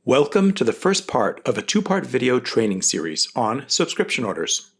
Welcome to the first part of a two-part video training series on subscription orders.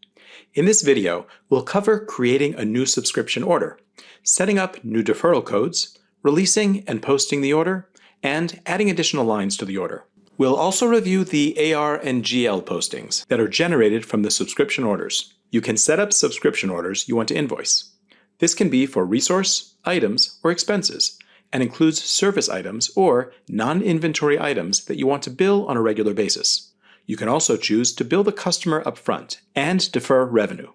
In this video, we'll cover creating a new subscription order, setting up new deferral codes, releasing and posting the order, and adding additional lines to the order. We'll also review the AR and GL postings that are generated from the subscription orders. You can set up subscription orders you want to invoice. This can be for resource, items, or expenses, and includes service items or non-inventory items that you want to bill on a regular basis. You can also choose to bill the customer upfront and defer revenue.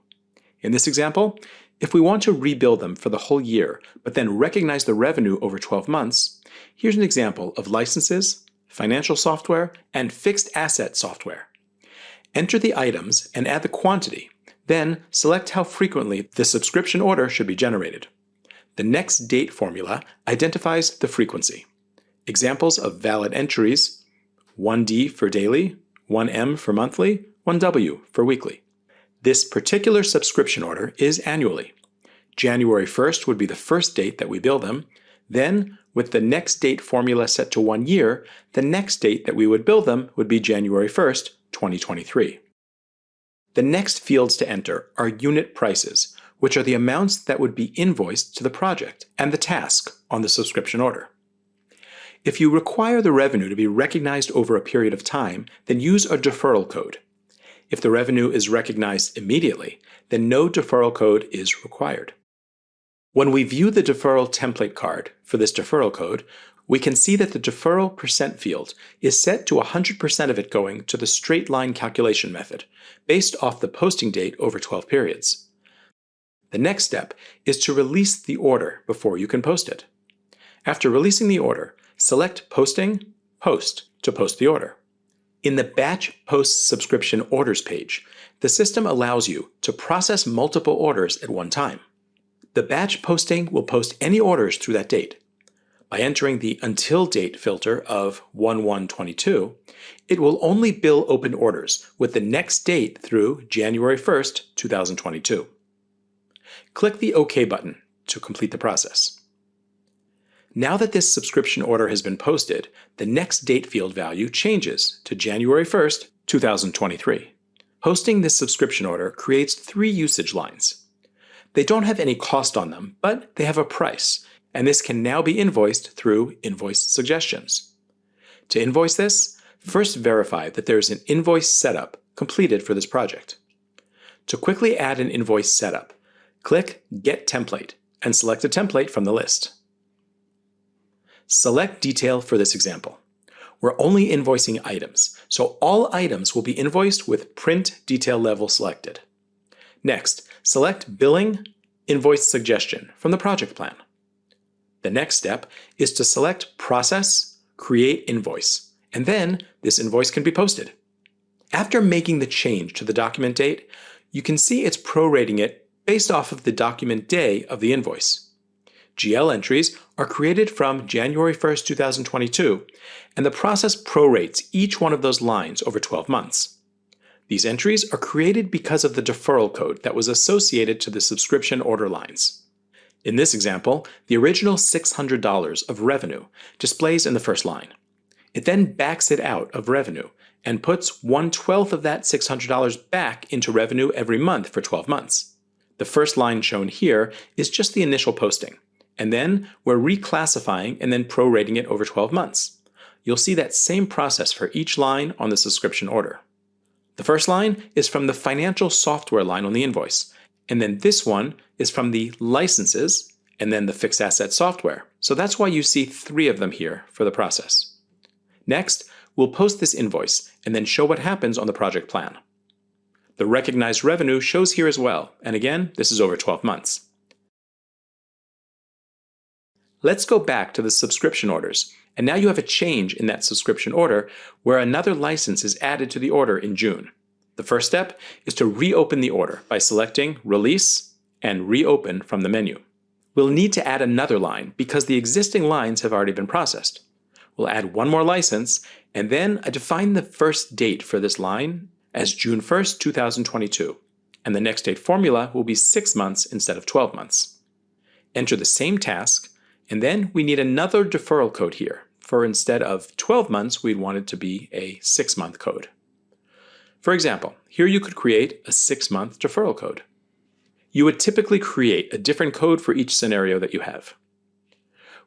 In this example, if we want to rebill them for the whole year, but then recognize the revenue over 12 months, here's an example of licenses, financial software, and fixed asset software. Enter the items and add the quantity, then select how frequently the subscription order should be generated. The next date formula identifies the frequency. Examples of valid entries: 1D for daily, 1M for monthly, 1W for weekly. This particular subscription order is annually. January 1st would be the first date that we bill them. Then, with the next date formula set to 1 year, the next date that we would bill them would be January 1st, 2023. The next fields to enter are unit prices, which are the amounts that would be invoiced to the project and the task on the subscription order. If you require the revenue to be recognized over a period of time, then use a deferral code. If the revenue is recognized immediately, then no deferral code is required. When we view the deferral template card for this deferral code, we can see that the deferral percent field is set to 100% of it going to the straight line calculation method, based off the posting date over 12 periods. The next step is to release the order before you can post it. After releasing the order, select Posting, Post to post the order. In the Batch Post Subscription Orders page, the system allows you to process multiple orders at one time. The batch posting will post any orders through that date. By entering the Until Date filter of 1/1/22, it will only bill open orders with the next date through January 1st, 2022. Click the OK button to complete the process. Now that this subscription order has been posted, the next date field value changes to January 1st, 2023. Posting this subscription order creates 3 usage lines. They don't have any cost on them, but they have a price, and this can now be invoiced through Invoice Suggestions. To invoice this, first verify that there is an invoice setup completed for this project. To quickly add an invoice setup, click Get Template and select a template from the list. Select Detail for this example. We're only invoicing items, so all items will be invoiced with Print Detail Level selected. Next, select Billing Invoice Suggestion from the project plan. The next step is to select Process Create Invoice, and then this invoice can be posted. After making the change to the document date, you can see it's prorating it based off of the document day of the invoice. GL entries are created from January 1st, 2022, and the process prorates each one of those lines over 12 months. These entries are created because of the deferral code that was associated to the subscription order lines. In this example, the original $600 of revenue displays in the first line. It then backs it out of revenue and puts 1/12 of that $600 back into revenue every month for 12 months. The first line shown here is just the initial posting, and then we're reclassifying and then prorating it over 12 months. You'll see that same process for each line on the subscription order. The first line is from the financial software line on the invoice, and then this one is from the licenses and then the fixed asset software. So that's why you see 3 of them here for the process. Next, we'll post this invoice and then show what happens on the project plan. The recognized revenue shows here as well, and again, this is over 12 months. Let's go back to the subscription orders, and now you have a change in that subscription order where another license is added to the order in June. The first step is to reopen the order by selecting Release and Reopen from the menu. We'll need to add another line because the existing lines have already been processed. We'll add one more license, and then I define the first date for this line as June 1st, 2022, and the next date formula will be 6 months instead of 12 months. Enter the same task, and then we need another deferral code here For instead of 12 months, we'd want it to be a 6-month code. For example, here you could create a 6-month deferral code. You would typically create a different code for each scenario that you have.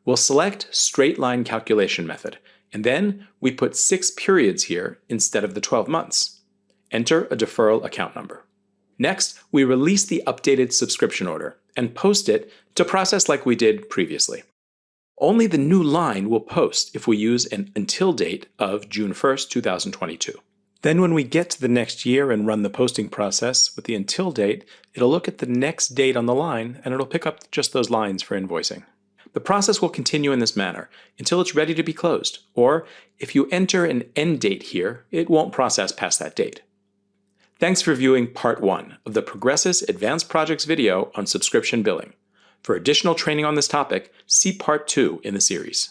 We'll select straight line calculation method, and then we put 6 periods here instead of the 12 months. Enter a deferral account number. Next, we release the updated subscription order and post it to process like we did previously. Only the new line will post if we use an until date of June 1st, 2022. Then when we get to the next year and run the posting process with the until date, it'll look at the next date on the line and it'll pick up just those lines for invoicing. The process will continue in this manner until it's ready to be closed, or if you enter an end date here, it won't process past that date. Thanks for viewing Part 1 of the Progressus Advanced Projects video on subscription billing. For additional training on this topic, see Part 2 in the series.